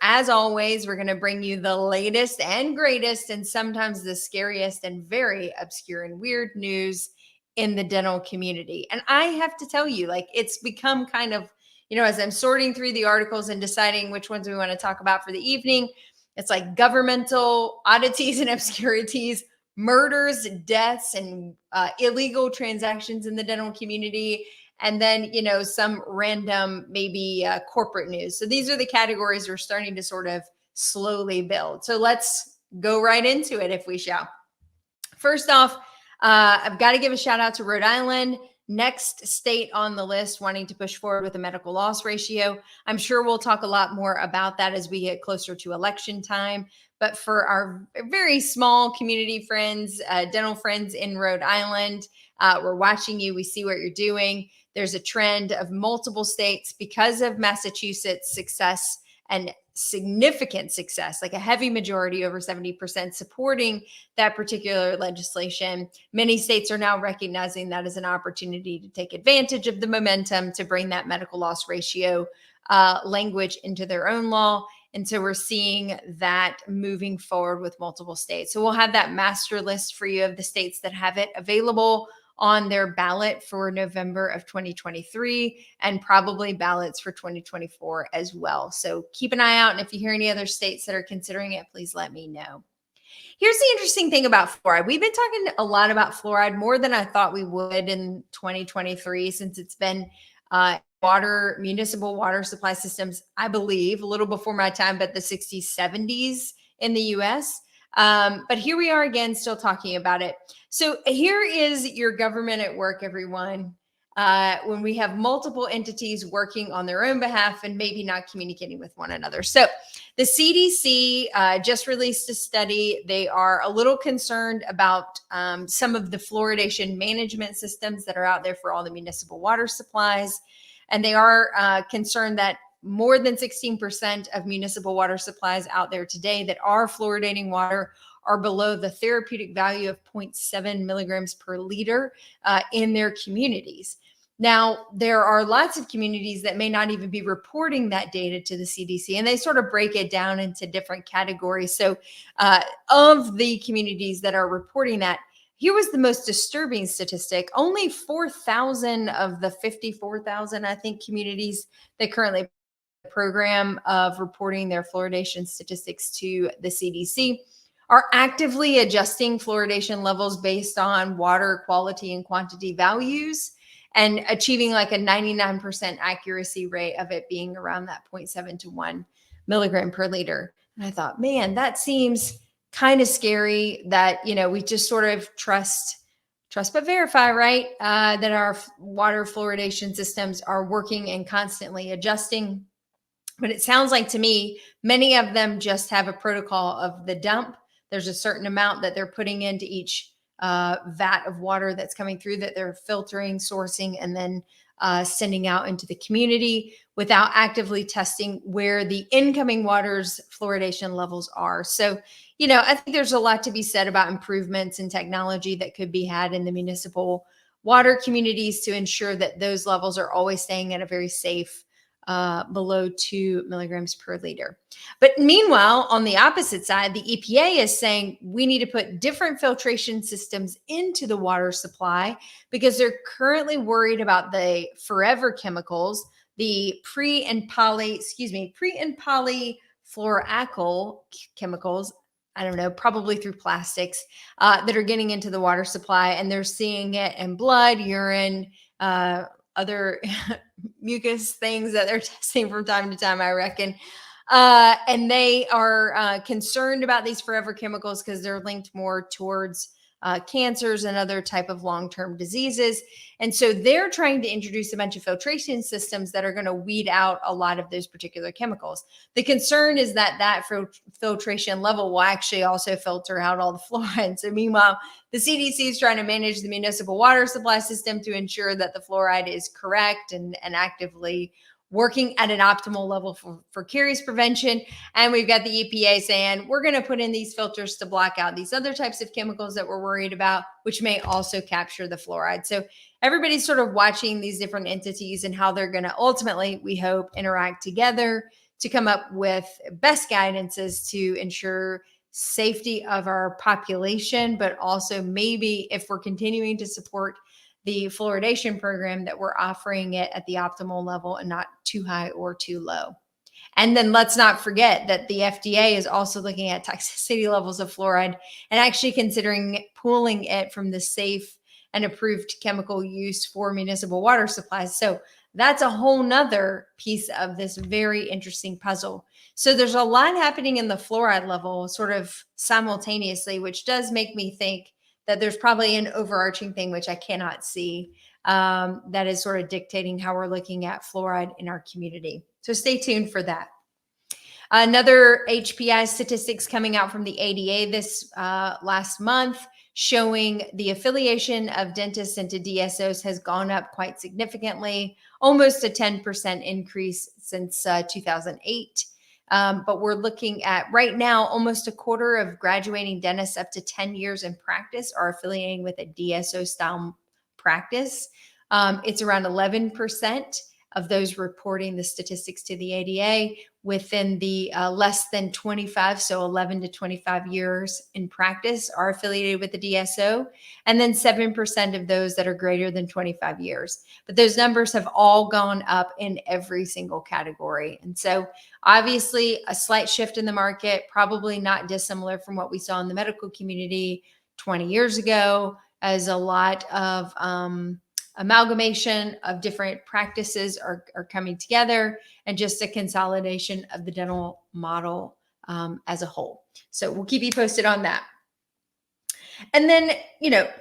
As always, we're going to bring you the latest and greatest, and sometimes the scariest and very obscure and weird news in the dental community. And I have to tell you, like, it's become kind of, as I'm sorting through the articles and deciding which ones we want to talk about for the evening, it's like governmental oddities and obscurities, murders, deaths, and illegal transactions in the dental community. And then, some random, maybe corporate news. So these are the categories we're starting to sort of slowly build. So let's go right into it, if we shall. First off, I've got to give a shout out to Rhode Island, next state on the list wanting to push forward with a medical loss ratio. I'm sure we'll talk a lot more about that as we get closer to election time. But for our very small community friends, dental friends in Rhode Island, we're watching you. We see what you're doing. There's a trend of multiple states because of Massachusetts' success and significant success, like a heavy majority, over 70%, supporting that particular legislation. Many states are now recognizing that as an opportunity to take advantage of the momentum to bring that medical loss ratio language into their own law. And so we're seeing that moving forward with multiple states. So we'll have that master list for you of the states that have it available on their ballot for November of 2023, and probably ballots for 2024 as well. So keep an eye out. And if you hear any other states that are considering it, please let me know. Here's the interesting thing about fluoride. We've been talking a lot about fluoride, more than I thought we would in 2023, since it's been municipal water supply systems, I believe, a little before my time, but the 60s, 70s in the US. But here we are again, still talking about it. So here is your government at work, everyone, when we have multiple entities working on their own behalf and maybe not communicating with one another. So the CDC just released a study. They are a little concerned about some of the fluoridation management systems that are out there for all the municipal water supplies. And they are concerned that more than 16% of municipal water supplies out there today that are fluoridating water are below the therapeutic value of 0.7 milligrams per liter in their communities. Now, there are lots of communities that may not even be reporting that data to the CDC, and they sort of break it down into different categories. So of the communities that are reporting that, here was the most disturbing statistic. Only 4,000 of the 54,000, I think, communities that currently program of reporting their fluoridation statistics to the CDC are actively adjusting fluoridation levels based on water quality and quantity values and achieving like a 99% accuracy rate of it being around that 0.7 to 1 milligram per liter. And I thought, man, that seems kind of scary that, we just sort of trust but verify, right? That our water fluoridation systems are working and constantly adjusting. But it sounds like to me, many of them just have a protocol of the dump. There's a certain amount that they're putting into each vat of water that's coming through that they're filtering, sourcing, and then sending out into the community without actively testing where the incoming water's fluoridation levels are. So, I think there's a lot to be said about improvements in technology that could be had in the municipal water communities to ensure that those levels are always staying at a very safe below 2 milligrams per liter. But meanwhile, on the opposite side, the EPA is saying we need to put different filtration systems into the water supply because they're currently worried about the forever chemicals, the pre and polyfluoroalkyl chemicals. I don't know, probably through plastics that are getting into the water supply, and they're seeing it in blood, urine, other mucus things that they're testing from time to time, I reckon. And they are concerned about these forever chemicals because they're linked more towards cancers and other type of long-term diseases. And so they're trying to introduce a bunch of filtration systems that are going to weed out a lot of those particular chemicals. The concern is that that filtration level will actually also filter out all the fluoride. So meanwhile, the CDC is trying to manage the municipal water supply system to ensure that the fluoride is correct and actively working at an optimal level for caries prevention. And we've got the EPA saying, we're going to put in these filters to block out these other types of chemicals that we're worried about, which may also capture the fluoride. So everybody's sort of watching these different entities and how they're going to ultimately, we hope, interact together to come up with best guidances to ensure safety of our population, but also maybe if we're continuing to support the fluoridation program, that we're offering it at the optimal level and not too high or too low. And then let's not forget that the FDA is also looking at toxicity levels of fluoride and actually considering pulling it from the safe and approved chemical use for municipal water supplies. So that's a whole nother piece of this very interesting puzzle. So there's a lot happening in the fluoride level sort of simultaneously, which does make me think that there's probably an overarching thing, which I cannot see, that is sort of dictating how we're looking at fluoride in our community. So stay tuned for that. Another HPI statistics coming out from the ADA this last month, showing the affiliation of dentists into DSOs has gone up quite significantly, almost a 10% increase since 2008. But we're looking at right now, almost a quarter of graduating dentists up to 10 years in practice are affiliating with a DSO style practice. It's around 11% of those reporting the statistics to the ADA within the less than 25, so 11 to 25 years in practice are affiliated with the DSO, and then 7% of those that are greater than 25 years. But those numbers have all gone up in every single category. And so obviously a slight shift in the market, probably not dissimilar from what we saw in the medical community 20 years ago, as a lot of amalgamation of different practices are coming together, and just a consolidation of the dental model as a whole. So we'll keep you posted on that. And then,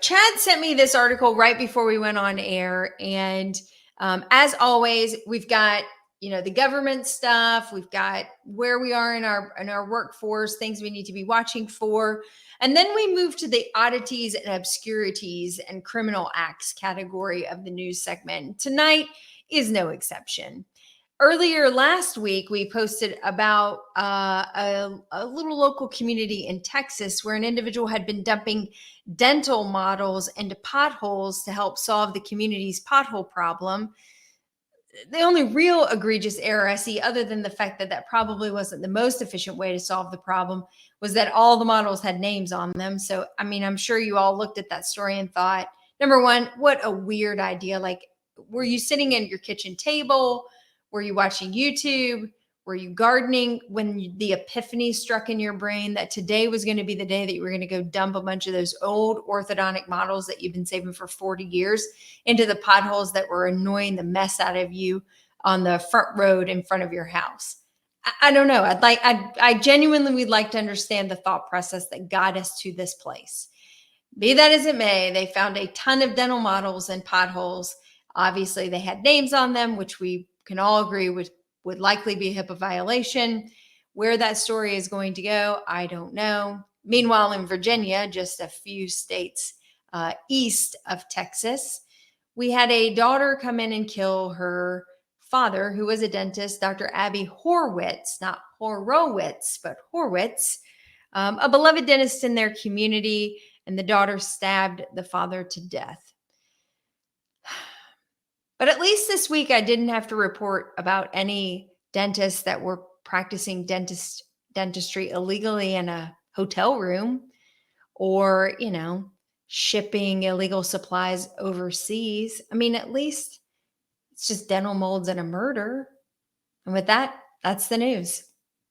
Chad sent me this article right before we went on air. And as always, we've got, the government stuff, we've got where we are in our workforce, things we need to be watching for. And then we move to the oddities and obscurities and criminal acts category of the news segment. Tonight is no exception. Earlier last week, we posted about a little local community in Texas where an individual had been dumping dental models into potholes to help solve the community's pothole problem. The only real egregious error I see, other than the fact that that probably wasn't the most efficient way to solve the problem, was that all the models had names on them. So, I'm sure you all looked at that story and thought, number one, what a weird idea. Like, were you sitting at your kitchen table? Were you watching YouTube? Were you gardening when the epiphany struck in your brain that today was going to be the day that you were going to go dump a bunch of those old orthodontic models that you've been saving for 40 years into the potholes that were annoying the mess out of you on the front road in front of your house? I don't know. I genuinely would like to understand the thought process that got us to this place. Be that as it may, they found a ton of dental models in potholes. Obviously, they had names on them, which we can all agree would likely be a HIPAA violation. Where that story is going to go, I don't know. Meanwhile, in Virginia, just a few states east of Texas, we had a daughter come in and kill her father, who was a dentist, Dr. Abby Horwitz, not Horowitz, but Horwitz, a beloved dentist in their community, and the daughter stabbed the father to death. But at least this week, I didn't have to report about any dentists that were practicing dentistry illegally in a hotel room, or, shipping illegal supplies overseas. At least it's just dental molds and a murder. And with that, that's the news.